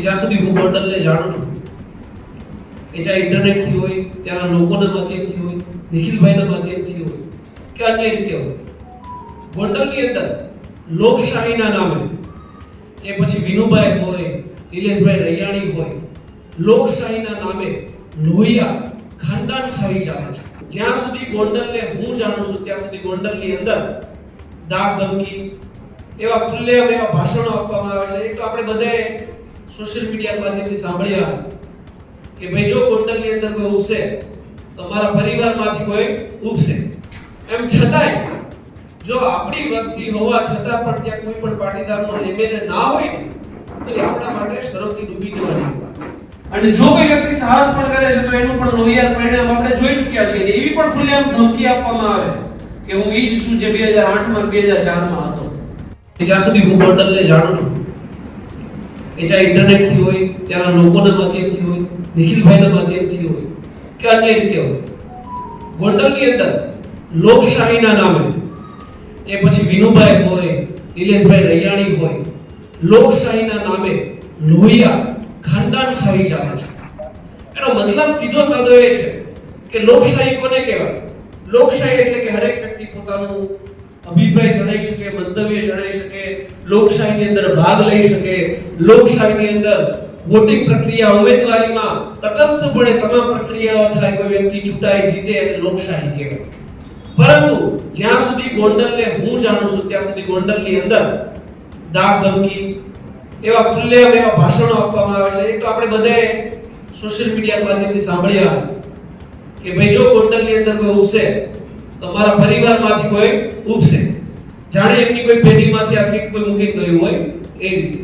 જ્યાં સુધી હું ગોંડલને જાણું છું એ ચાહે ઇન્ટરનેટથી હોય, ત્યાંના લોકોના માધ્યમથી હોય, નિખિલભાઈના માધ્યમથી હોય કે અન્ય રીતે હોય, ગોંડલની અંદર લોકશાહીના નામે એ પછી વિનુભાઈ હોય, નિલેશભાઈ રૈયાણી હોય, લોકશાહીના નામે લોહિયા ખાનદાનશાહી ચાલે છે. જ્યાં સુધી ગોંડલને હું જાણું છું ત્યાં સુધી ગોંડલની અંદર દાગ ધમકી એવા ખુલ્લેઆમ એવા ભાષણો આપવામાં આવે છે. એક તો આપણે બધાએ સોશિયલ મીડિયા માધ્યમથી સાંભળ્યા હશે કે ભાઈ જો ગોંડલની અંદર કોઈ ઉપસે તો અમારા પરિવારમાંથી કોઈ ઉપસે. એમ છતાંય જો આપણી વસ્તી હોવા છતાં પણ ત્યાં કોઈ પણ પાટીદારનો એમએલએ ના હોય ને તો એ આપણા માટે શરમથી ડૂબી જવાની વાત છે. અને જો કોઈ વ્યક્તિ સાહસ પણ કરે છે તો એનું પણ લોહિયાળ પરિણામ આપણે જોઈ ચૂક્યા છીએ. એવી પણ ખુલ્લેઆમ ધમકી આપવામાં આવે કે હું ઈ જ છું જે 2008 માં 2004 માં હતો. જ્યાં સુધી હું ગોંડલને જાણું છું એ ચાહે ઇન્ટરનેટથી હોય, ત્યાંના લોકોના માધ્યમથી હોય, નિખિલભાઈના માધ્યમથી હોય કે અન્ય રીતે હોય, ગોંડલની અંદર લોકશાહીના નામે એ પછી વિનુભાઈ હોય, નિલેશભાઈ રૈયાણી હોય, લોકશાહીના નામે લોહિયા ખાનદાનશાહી ચાલે છે. એનો મતલબ સીધો સાદો એ છે કે લોકશાહી કોને કહેવાય? લોકશાહી એટલે કે હરેક વ્યક્તિ પોતાનું અભિપ્રાય જણાવી શકે, મંતવ્ય જણાવી શકે, લોકશાહીની અંદર ભાગ લઈ શકે, લોકશાહીની અંદર વોટિંગ પ્રક્રિયા ઉમેદવારીમાં તટસ્થપણે તમામ પ્રક્રિયાઓ થાય, કોઈ વ્યક્તિ ચૂંટાય જીતે એટલે લોકશાહી કહેવાય. પરંતુ જ્યાં સુધી ગોંડલને હું જાણું છું ત્યાં સુધી ગોંડલની અંદર દાગ ધમકી એવા ખુલ્લેઆમ એવા ભાષણો આપવામાં આવે છે. એક તો આપણે બધાએ સોશિયલ મીડિયા માધ્યમથી સાંભળ્યા હશે કે ભાઈ જો ગોંડલની અંદર કોઈ ઉપસે તો અમારા પરિવારમાંથી કોઈ ઉપસે. જાણે એમની કોઈ પેઢીમાંથી આ સીટ કોઈ મૂકી ગયું હોય એ રીતે.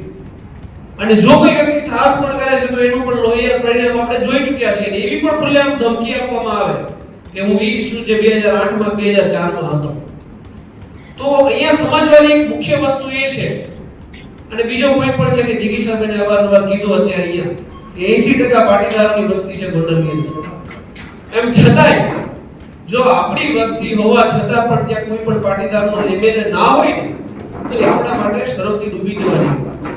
અને જો કોઈ વ્યક્તિ સાહસ પણ કરે છે તો એનું પણ લોહિયાળ પરિણામ આપણે જોઈ ચૂક્યા છીએ. એવી પણ ખુલ્લેઆમ ધમકી આપવામાં આવે કે હું ઈ જ છું જે 2008 માં 2004 માં હતો. તો અહીંયા સમજવાની એક મુખ્ય વસ્તુ એ છે અને બીજો પોઈન્ટ પણ છે કે જિગીશાબેને અવારનવાર કીધું અત્યારે અહીંયા કે 80% પાટીદારોની વસ્તી છે ગોંડલની અંદર. એમ છતાંય જો આપણી વસ્તી હોવા છતાં પણ ત્યાં કોઈ પણ પાટીદારનો એમએલએ ના હોય ને તો એ આપણા માટે શરમથી ડૂબી જવાની વાત છે.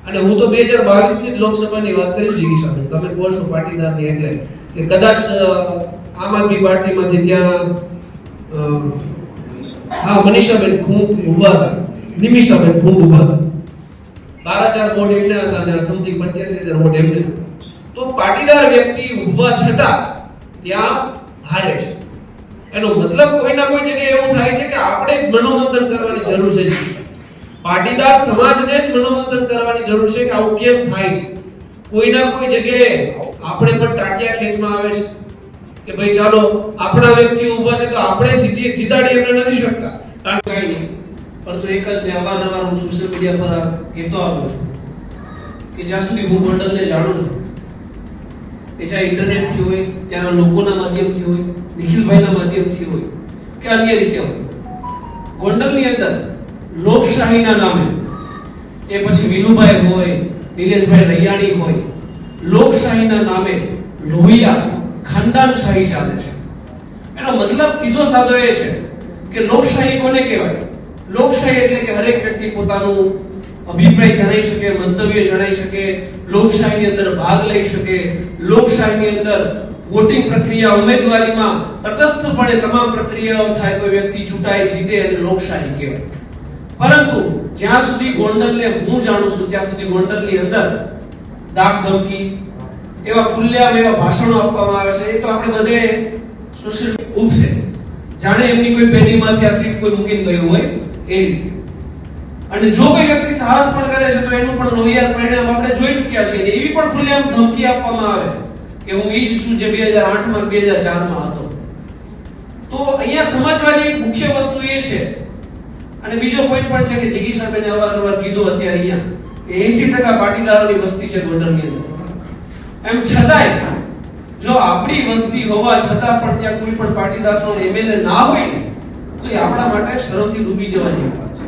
અને હું તો 2022 ની લોકસભાની વાત કરીશ જિગીશાબેન, તમે કહો છો પાટીદારની એટલે કે કદાચ આમ આદમી પાર્ટીમાંથી ત્યાં મનીષાબેન ખૂબ ઉભા હતા, નિમિષાબેન ખૂબ ઉભા હતા, 12,000 વોટ એમને હતા અને સમથિંગ 85,000 વોટ એમને. તો પાટીદાર વ્યક્તિ ઉભવા છતાં ત્યાં હારે છે. એનો મતલબ કોઈના કોઈ જગ્યાએ એવું થાય છે કે આપણે જ મનોમંથન કરવાની જરૂર છે. પાટીદાર સમાજને જ મનોમંથન કરવાની જરૂર છે કે આવું કેમ થાય છે. કોઈના કોઈ જગ્યાએ આપણે પણ ટાટિયા ખેંચમાં આવે છે કે ભાઈ ચાલો આપણા વ્યક્તિ ઊભા છે તો આપણે જીતાડી એમને નથી શકતા. કારણ કે કઈ નહીં, પરંતુ એક જ મેં અવારનવાર હું સોશિયલ મીડિયા પર કહેતો આવ્યો છું કે જ્યાં સુધી હું ગોંડલને જાણું છું એ ચાહે ઇન્ટરનેટથી હોય, ત્યાંના લોકોના માધ્યમથી હોય, નિખિલભાઈના માધ્યમથી હોય કે અન્ય રીતે હોય, ગોંડલની અંદર લોકશાહીના નામે એ પછી વિનુભાઈ હોય, નિલેશભાઈ રૈયાણી હોય, લોકશાહીના નામે લોહિયા ખાનદાનશાહી ચાલે છે. એનો મતલબ સીધો સાદો એ છે કે લોકશાહી કોને કહેવાય? લોકશાહી એટલે કે હરેક વ્યક્તિ પોતાનું અભિપ્રાય જણાવી શકે, મંતવ્ય જણાવી શકે, લોકશાહીની અંદર ભાગ લઈ શકે, લોકશાહીની અંદર વોટિંગ પ્રક્રિયા ઉમેદવારીમાં તટસ્થપણે તમામ પ્રક્રિયાઓ થાય, કોઈ વ્યક્તિ ચૂંટાય જીતે અને લોકશાહી કહેવાય. પરંતુ જ્યાં સુધી ગોંડલને હું જાણું છું ત્યાં સુધી ગોંડલની અંદર દાગ ધમકી એવા ખુલ્લેઆમ એવા ભાષણો આપવામાં આવે છે. એ તો આપણે બધાએ સોશિયલ ઉપસે જાણે એમની કોઈ પેઢીમાંથી આ સીટ કોઈ મૂકી ગયું હોય એ રીતે. અને જો કોઈ વ્યક્તિ સાહસ પણ કરે છે તો એનું પણ લોહિયાળ પરિણામ આપણે જોઈ ચૂક્યા છીએ. એવી પણ ખુલ્લેઆમ ધમકી આપવામાં આવે કે હું ઈ જ છું જે 2008 માં 2004 માં હતો. તો અહીંયા સમજવાની એક મુખ્ય વસ્તુ એ છે અને બીજો પોઈન્ટ પણ છે કે જિગીશાબેને અવારનવાર કીધું અત્યારે અહીંયા કે 80% પાટીદારોની વસ્તી છે ગોંડલની અંદર. એમ છતાંય જો આપણી વસ્તી હોવા છતાં પણ ત્યાં કોઈ પણ પાટીદારનો એમએલએ ના હોય ને તો એ આપણા માટે શરમથી ડૂબી જવાની વાત છે.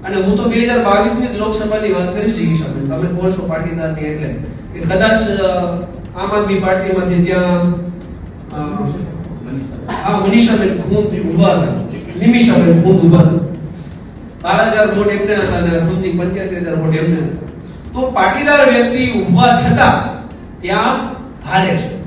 અને હું તો 2022 ની લોકસભાની વાત કરીશ જિગીશાબેન, તમે કહો છો પાટીદારની એટલે કે કદાચ આમ આદમી પાર્ટીમાંથી ત્યાં મનીષાબેન ખૂબ ઉભા હતા, નિમિષાબેન ખૂબ ઉભા હતા, 12,000 વોટ એમને હતા અને સમથિંગ 85,000 વોટ એમને હતા. તો પાટીદાર વ્યક્તિ હોવા છતાં ત્યાં હારે છે.